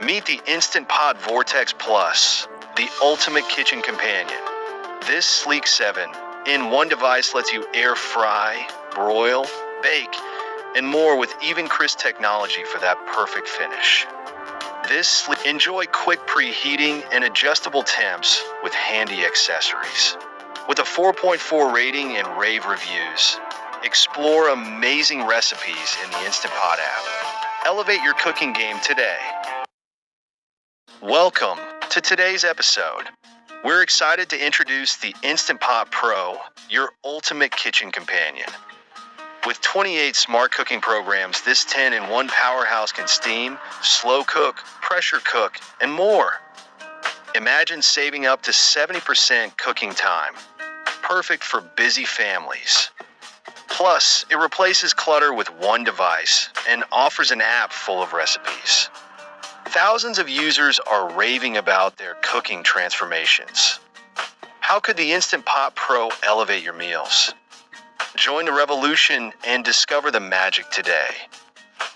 Meet the Instant Pot Vortex Plus, the ultimate kitchen companion. This sleek 7-in-1 device lets you air fry, broil, bake, and more with EvenCrisp technology for that perfect finish. Enjoy quick preheating and adjustable temps with handy accessories. With a 4.4 rating and rave reviews, explore amazing recipes in the Instant Pot app. Elevate your cooking game today. Welcome to today's episode. We're excited to introduce the Instant Pot Pro, your ultimate kitchen companion. With 28 smart cooking programs, this 10-in-1 powerhouse can steam, slow cook, pressure cook, and more. Imagine saving up to 70% cooking time. Perfect for busy families. Plus, it replaces clutter with one device and offers an app full of recipes. Thousands of users are raving about their cooking transformations. How could the Instant Pot Pro elevate your meals? Join the revolution and discover the magic today.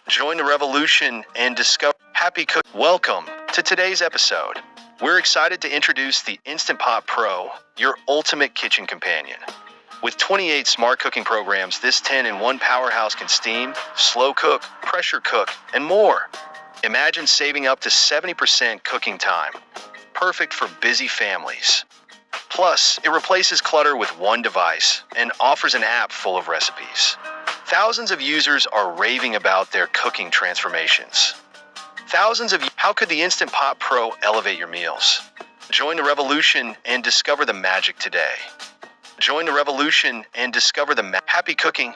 Join the revolution and discover happy cook. Welcome to today's episode. We're excited to introduce the Instant Pot Pro, your ultimate kitchen companion. With 28 smart cooking programs, this 10-in-1 powerhouse can steam, slow cook, pressure cook, and more. Imagine saving up to 70% cooking time. Perfect for busy families. Plus, it replaces clutter with one device and offers an app full of recipes. Thousands of users are raving about their cooking transformations. How could the Instant Pot Pro elevate your meals? Join the revolution and discover the magic today. Join the revolution and discover the happy cooking.